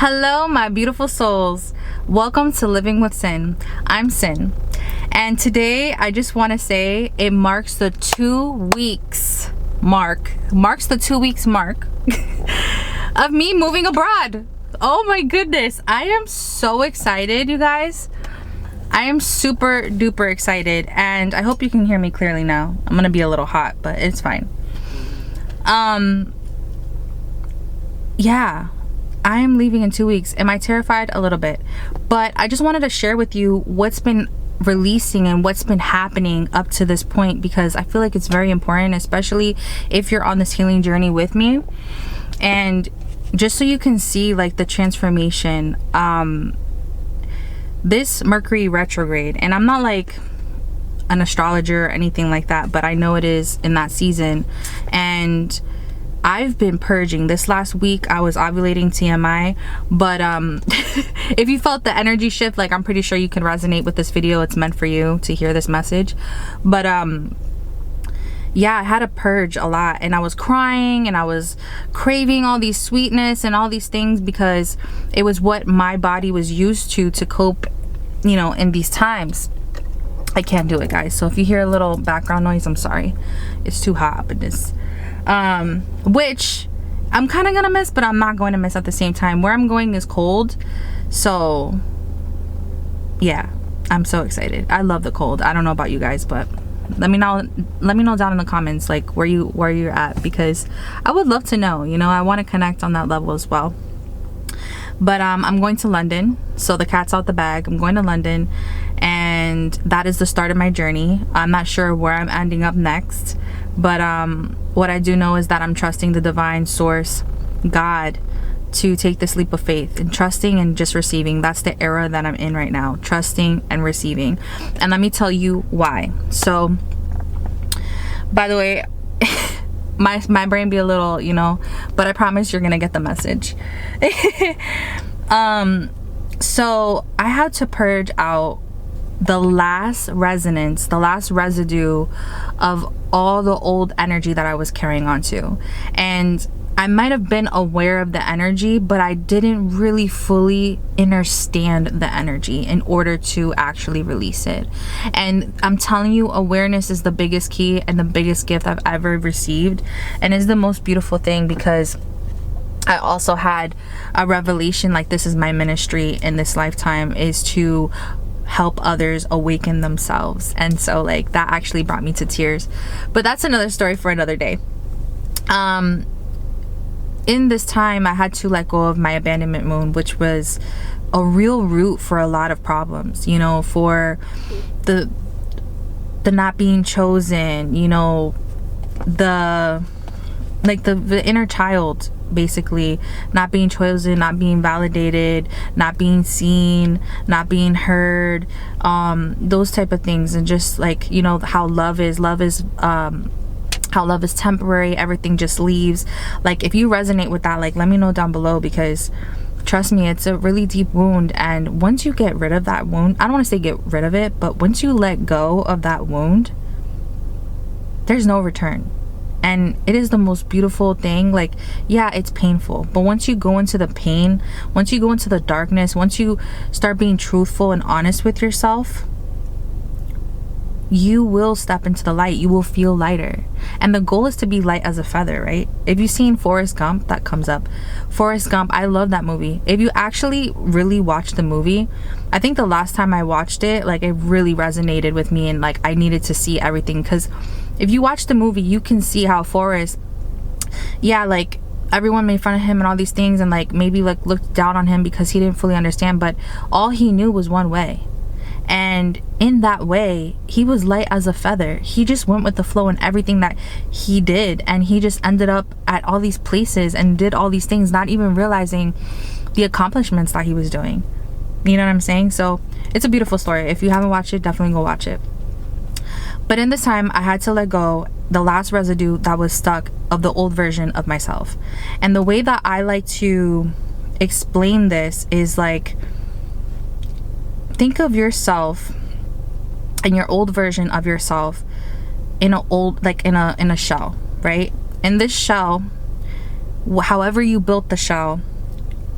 Hello, my beautiful souls. Welcome to Living with Sin. I'm Sin. And today I just want to say it marks the 2 weeks mark of me moving abroad. Oh my goodness. I am so excited, you guys. I am super duper excited, and I hope you can hear me clearly now. I'm gonna be a little hot, but it's fine. Yeah, I am leaving in 2 weeks. Am I terrified? A little bit. But I just wanted to share with you what's been releasing and what's been happening up to this point, because I feel like it's very important, especially if you're on this healing journey with me. And just so you can see like the transformation, this Mercury retrograde, and I'm not like an astrologer or anything like that, but I know it is in that season. And I've been purging. This last week I was ovulating, TMI, but if you felt the energy shift, like, I'm pretty sure you can resonate with this video. It's meant for you to hear this message. But yeah, I had to purge a lot, and I was crying and I was craving all these sweetness and all these things because it was what my body was used to cope, you know, in these times. I can't do it, guys. So if you hear a little background noise, I'm sorry. It's too hot up in this. Which I'm kind of gonna miss, but I'm not going to miss at the same time. Where I'm going is cold, so yeah, I'm so excited. I love the cold. I don't know about you guys, but let me know down in the comments like where you're at, because I would love to know. You know, I want to connect on that level as well. But I'm going to London, so the cat's out the bag. I'm going to London, and that is the start of my journey. I'm not sure where I'm ending up next, but what I do know is that I'm trusting the divine source, God, to take this leap of faith, and trusting and just receiving. That's the era that I'm in right now, trusting and receiving. And let me tell you why. So, by the way, my brain be a little, you know, but I promise you're gonna get the message. So I had to purge out the last resonance, the last residue of all the old energy that I was carrying on to. And I might have been aware of the energy, but I didn't really fully understand the energy in order to actually release it. And I'm telling you, awareness is the biggest key and the biggest gift I've ever received, and is the most beautiful thing, because I also had a revelation, like, this is my ministry in this lifetime, is to help others awaken themselves. And so like that actually brought me to tears, but that's another story for another day. In this time I had to let go of my abandonment wound, which was a real root for a lot of problems, you know, for the not being chosen, you know, the inner child, basically not being chosen, not being validated, not being seen, not being heard, those type of things. And just like, you know, how love is temporary, everything just leaves. Like, if you resonate with that, like, let me know down below, because trust me, it's a really deep wound. And once you get rid of that wound, I don't want to say get rid of it, but once you let go of that wound, there's no return. And it is the most beautiful thing. Like, yeah, it's painful, but once you go into the pain, once you go into the darkness, once you start being truthful and honest with yourself, you will step into the light. You will feel lighter. And the goal is to be light as a feather, right? If you've seen Forrest Gump, that comes up. Forrest Gump, I love that movie. If you actually really watch the movie, I think the last time I watched it, like, it really resonated with me, and like I needed to see everything. Because if you watch the movie, you can see how Forrest, yeah, like, everyone made fun of him and all these things, and like maybe like looked down on him because he didn't fully understand, but all he knew was one way. And in that way, he was light as a feather. He just went with the flow in everything that he did, and he just ended up at all these places and did all these things, not even realizing the accomplishments that he was doing. You know what I'm saying? So it's a beautiful story. If you haven't watched it, definitely go watch it. But in this time, I had to let go the last residue that was stuck of the old version of myself. And the way that I like to explain this is like, think of yourself and your old version of yourself in a shell, right? In this shell, however you built the shell,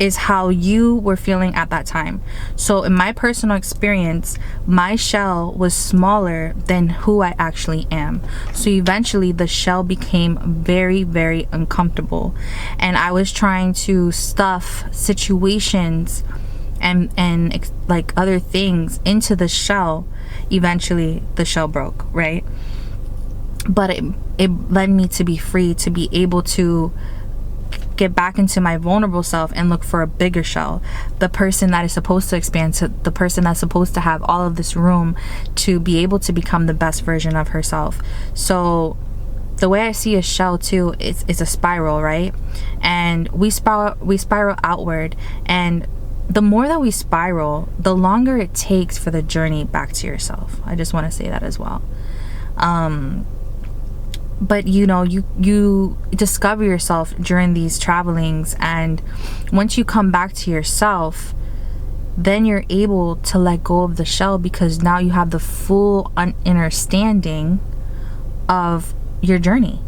is how you were feeling at that time. So in my personal experience, my shell was smaller than who I actually am. So eventually the shell became very, very uncomfortable, and I was trying to stuff situations and like other things into the shell. Eventually the shell broke, right? But it led me to be free, to be able to get back into my vulnerable self and look for a bigger shell, the person that is supposed to expand, to the person that's supposed to have all of this room to be able to become the best version of herself. So the way I see a shell too, it's a spiral, right? And we spiral outward, and the more that we spiral, the longer it takes for the journey back to yourself. I just want to say that as well. But you know, you discover yourself during these travelings, and once you come back to yourself, then you're able to let go of the shell, because now you have the full understanding of your journey,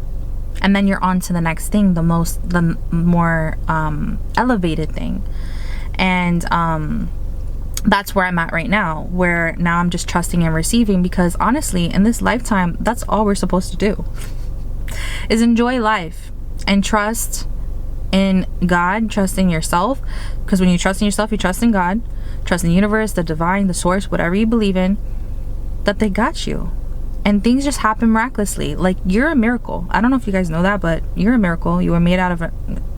and then you're on to the next thing, the more elevated thing. And that's where I'm at right now, where now I'm just trusting and receiving, because honestly, in this lifetime, that's all we're supposed to do, is enjoy life and trust in God, trust in yourself. Because when you trust in yourself, you trust in God, trust in the universe, the divine, the source, whatever you believe in, that they got you. And things just happen miraculously. Like, you're a miracle. I don't know if you guys know that, but you're a miracle. You were made out of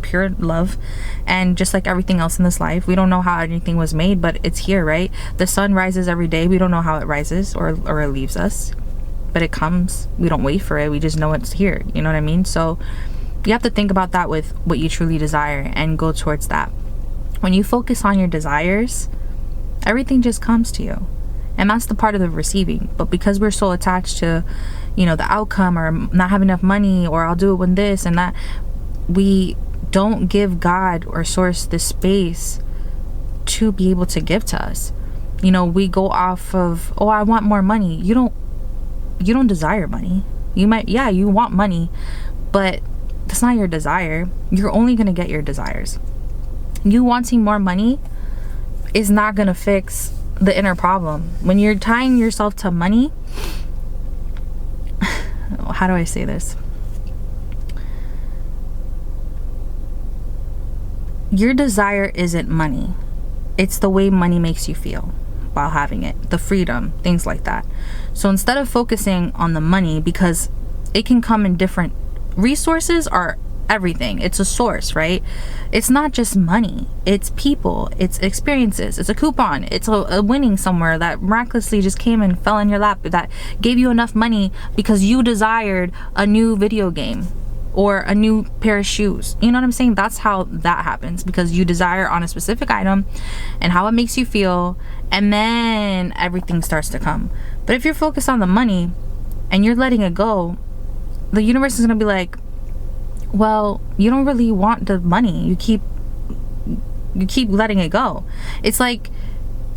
pure love. And just like everything else in this life, we don't know how anything was made, but it's here, right? The sun rises every day. We don't know how it rises or it leaves us, but it comes. We don't wait for it. We just know it's here. You know what I mean? So you have to think about that with what you truly desire and go towards that. When you focus on your desires, everything just comes to you. And that's the part of the receiving. But because we're so attached to, you know, the outcome, or not having enough money, or I'll do it when this and that, we don't give God or source the space to be able to give to us. You know, we go off of, oh, I want more money. You don't desire money. You might, yeah, you want money, but that's not your desire. You're only going to get your desires. You wanting more money is not going to fix the inner problem. When you're tying yourself to money, how do I say this? Your desire isn't money. It's the way money makes you feel while having it, the freedom, things like that. So instead of focusing on the money, because it can come in different resources, are everything. It's a source, right? It's not just money. It's people. It's experiences. It's a coupon. It's a winning somewhere that miraculously just came and fell in your lap, that gave you enough money because you desired a new video game or a new pair of shoes. You know what I'm saying? That's how that happens, because you desire on a specific item and how it makes you feel, and then everything starts to come. But if you're focused on the money and you're letting it go, the universe is going to be like, well, you don't really want the money. You keep letting it go. It's like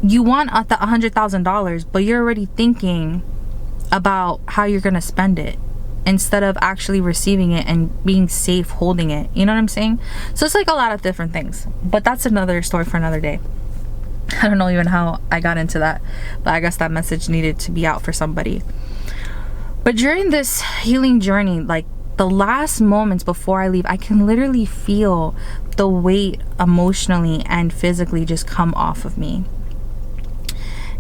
you want the $100,000, but you're already thinking about how you're gonna spend it instead of actually receiving it and being safe holding it. You know what I'm saying? So it's like a lot of different things, but that's another story for another day. I don't know even how I got into that, but I guess that message needed to be out for somebody. But during this healing journey, like, the last moments before I leave, I can literally feel the weight emotionally and physically just come off of me.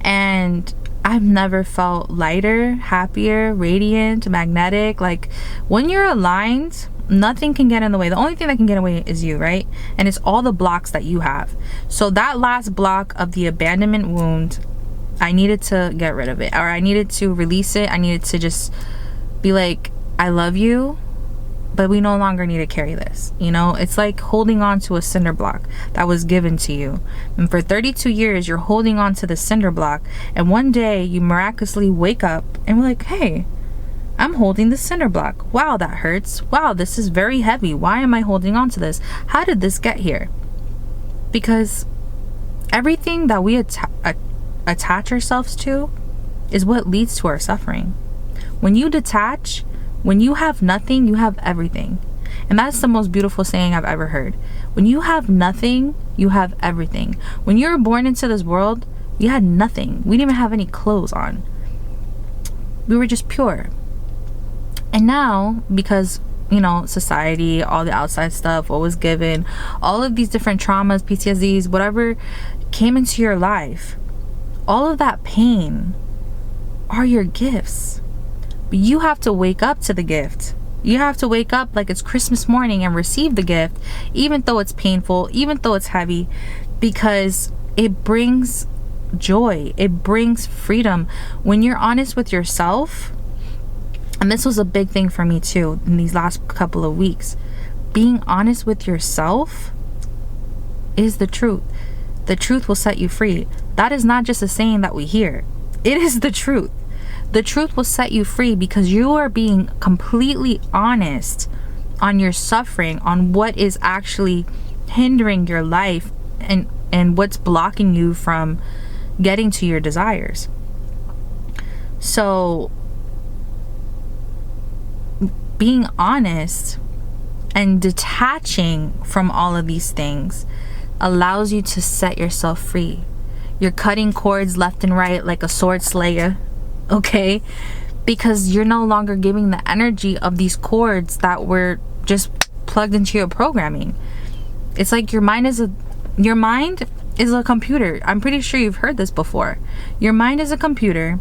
And I've never felt lighter, happier, radiant, magnetic. Like, when you're aligned, nothing can get in the way. The only thing that can get in the way is you, right? And it's all the blocks that you have. So that last block of the abandonment wound, I needed to get rid of it, or I needed to release it. I needed to just be like, I love you, but we no longer need to carry this. You know, it's like holding on to a cinder block that was given to you, and for 32 years you're holding on to the cinder block, and one day you miraculously wake up and we're like, hey, I'm holding the cinder block. Wow, that hurts. Wow, this is very heavy. Why am I holding on to this? How did this get here? Because everything that we attach ourselves to is what leads to our suffering. When you detach, when you have nothing, you have everything. And that's the most beautiful saying I've ever heard. When you have nothing, You have everything. When you were born into this world, you had nothing. We didn't even have any clothes on. We were just pure. And now, because, you know, society, all the outside stuff, what was given, all of these different traumas, PTSDs, whatever came into your life, all of that pain are your gifts. But you have to wake up to the gift. You have to wake up like it's Christmas morning and receive the gift, even though it's painful, even though it's heavy, because it brings joy. It brings freedom. When you're honest with yourself, and this was a big thing for me too in these last couple of weeks, being honest with yourself is the truth. The truth will set you free. That is not just a saying that we hear. It is the truth. The truth will set you free because you are being completely honest on your suffering, on what is actually hindering your life and what's blocking you from getting to your desires. So being honest and detaching from all of these things allows you to set yourself free. You're cutting cords left and right like a sword slayer, okay? Because you're no longer giving the energy of these cords that were just plugged into your programming. It's like your mind is a computer. I'm pretty sure you've heard this before. Your mind is a computer.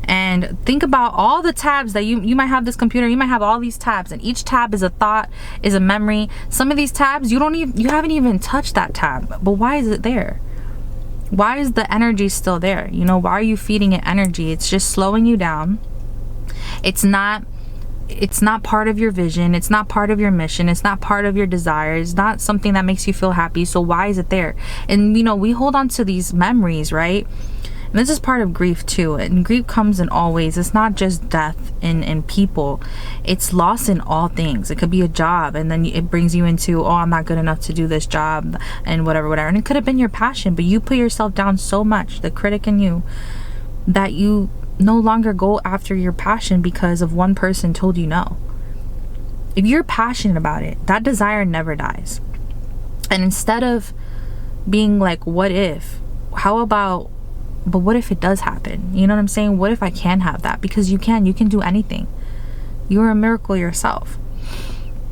And think about all the tabs that you might have. This computer, you might have all these tabs, and each tab is a thought, is a memory. Some of these tabs you haven't even touched that tab, but why is it there? Why is the energy still there? You know, why are you feeding it energy? It's just slowing you down. It's not part of your vision. It's not part of your mission. It's not part of your desire. It's not something that makes you feel happy. So why is it there? And you know, we hold on to these memories, right? And this is part of grief too. And grief comes in all ways. It's not just death in people. It's loss in all things. It could be a job, and then it brings you into, oh, I'm not good enough to do this job, and whatever. And it could have been your passion, but you put yourself down so much, the critic in you, that you no longer go after your passion because of one person told you no. If you're passionate about it, that desire never dies. And instead of being like, what if? How about, but what if it does happen? You know what I'm saying? What if I can have that? Because you can do anything. You're a miracle yourself.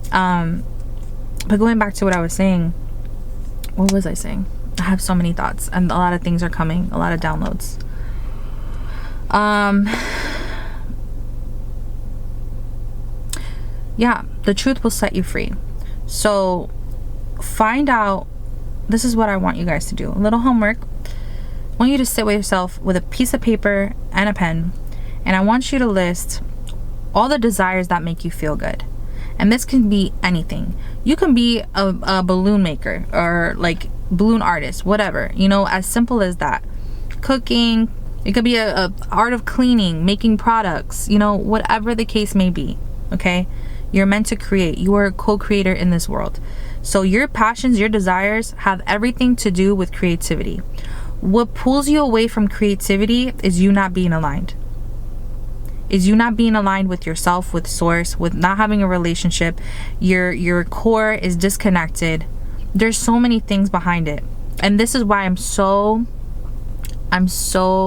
But going back to what I was saying, what was I saying? I have so many thoughts, and a lot of things are coming, a lot of downloads. Yeah, the truth will set you free. So find out, this is what I want you guys to do. A little homework. I want you to sit with yourself with a piece of paper and a pen, and I want you to list all the desires that make you feel good. And this can be anything. You can be a balloon maker or like balloon artist, whatever, you know, as simple as that. Cooking, it could be a art of cleaning, making products, you know, whatever the case may be. Okay, you're meant to create. You are a co-creator in this world. So your passions, your desires have everything to do with creativity. What pulls you away from creativity is you not being aligned. Is you not being aligned with yourself, with source, with not having a relationship. Your core is disconnected. There's so many things behind it. And this is why I'm so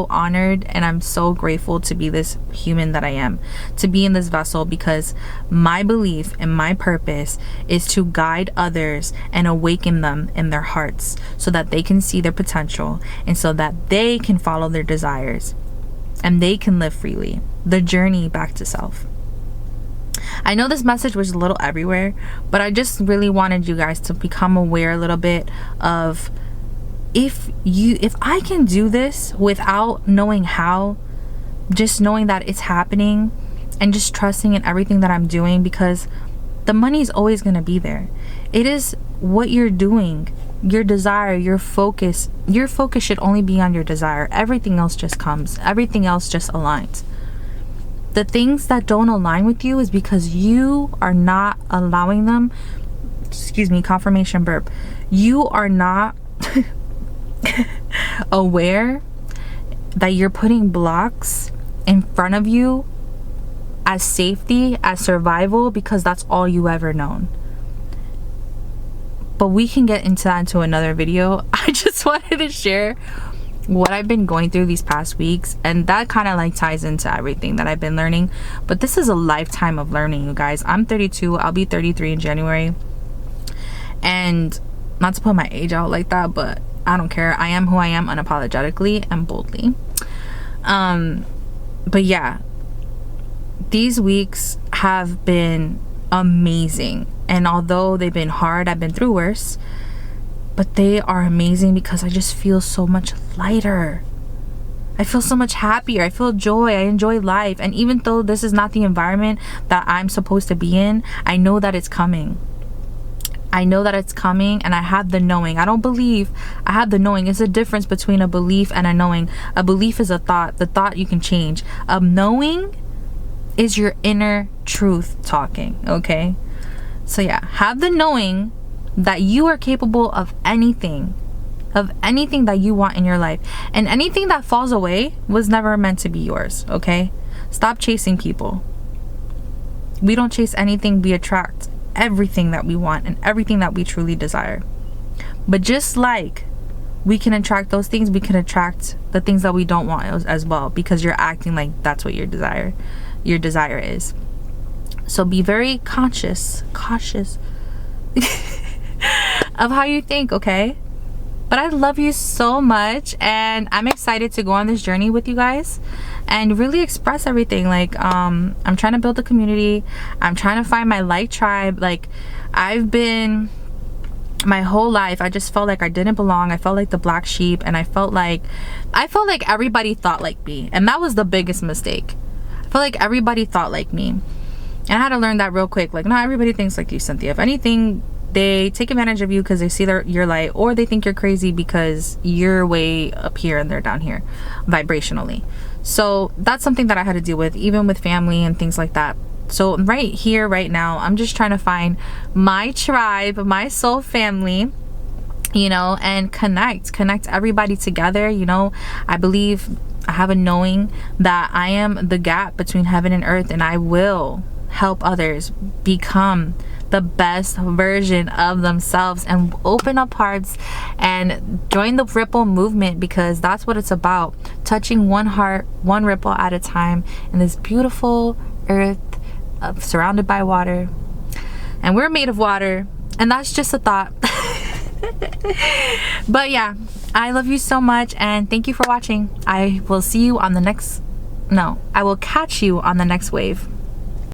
honored and I'm so grateful to be this human that I am, to be in this vessel, because my belief and my purpose is to guide others and awaken them in their hearts so that they can see their potential and so that they can follow their desires and they can live freely. The journey back to self. I know this message was a little everywhere, but I just really wanted you guys to become aware a little bit of, if I can do this without knowing how, just knowing that it's happening and just trusting in everything that I'm doing, because the money is always going to be there. It is what you're doing, your desire, your focus should only be on your desire. Everything else just comes. Everything else just aligns. The things that don't align with you is because you are not allowing them. Excuse me, confirmation burp. You are not aware that you're putting blocks in front of you as safety, as survival, because that's all you ever known. but we can get into that into another video. I just wanted to share what I've been going through these past weeks, and that kind of like ties into everything that I've been learning. But this is a lifetime of learning, you guys. I'm 32, I'll be 33 in January, and not to put my age out like that, but I don't care. I am who I am unapologetically and boldly. But yeah, these weeks have been amazing, and although they've been hard, I've been through worse, but they are amazing because I just feel so much lighter. I feel so much happier. I feel joy. I enjoy life. And even though this is not the environment that I'm supposed to be in, I know that it's coming. I know that it's coming, and I have the knowing. I don't believe, I have the knowing. It's a difference between a belief and a knowing. A belief is a thought. The thought you can change. A knowing is your inner truth talking, okay? So yeah, have the knowing that you are capable of anything that you want in your life, and anything that falls away was never meant to be yours, okay? Stop chasing people. We don't chase anything, we attract everything that we want and everything that we truly desire. But just like we can attract those things, we can attract the things that we don't want as well, because you're acting like that's what your desire is. So be very cautious of how you think, okay? But I love you so much, and I'm excited to go on this journey with you guys and really express everything. Like I'm trying to build a community. I'm trying to find my like tribe. Like, I've been my whole life, I just felt like I didn't belong. I felt like the black sheep, and I felt like everybody thought like me, and that was the biggest mistake. I felt like everybody thought like me, and I had to learn that real quick. Like, not everybody thinks like you, Cynthia. If anything, they take advantage of you because they see your light, or they think you're crazy because you're way up here and they're down here vibrationally. So that's something that I had to deal with, even with family and things like that. So right here, right now, I'm just trying to find my tribe, my soul family, you know, and connect everybody together. You know, I believe, I have a knowing that I am the gap between heaven and earth, and I will help others become the best version of themselves and open up hearts and join the ripple movement, because that's what it's about. Touching one heart, one ripple at a time in this beautiful earth surrounded by water. And we're made of water, and that's just a thought. But yeah, I love you so much, and thank you for watching. I will catch you on the next wave.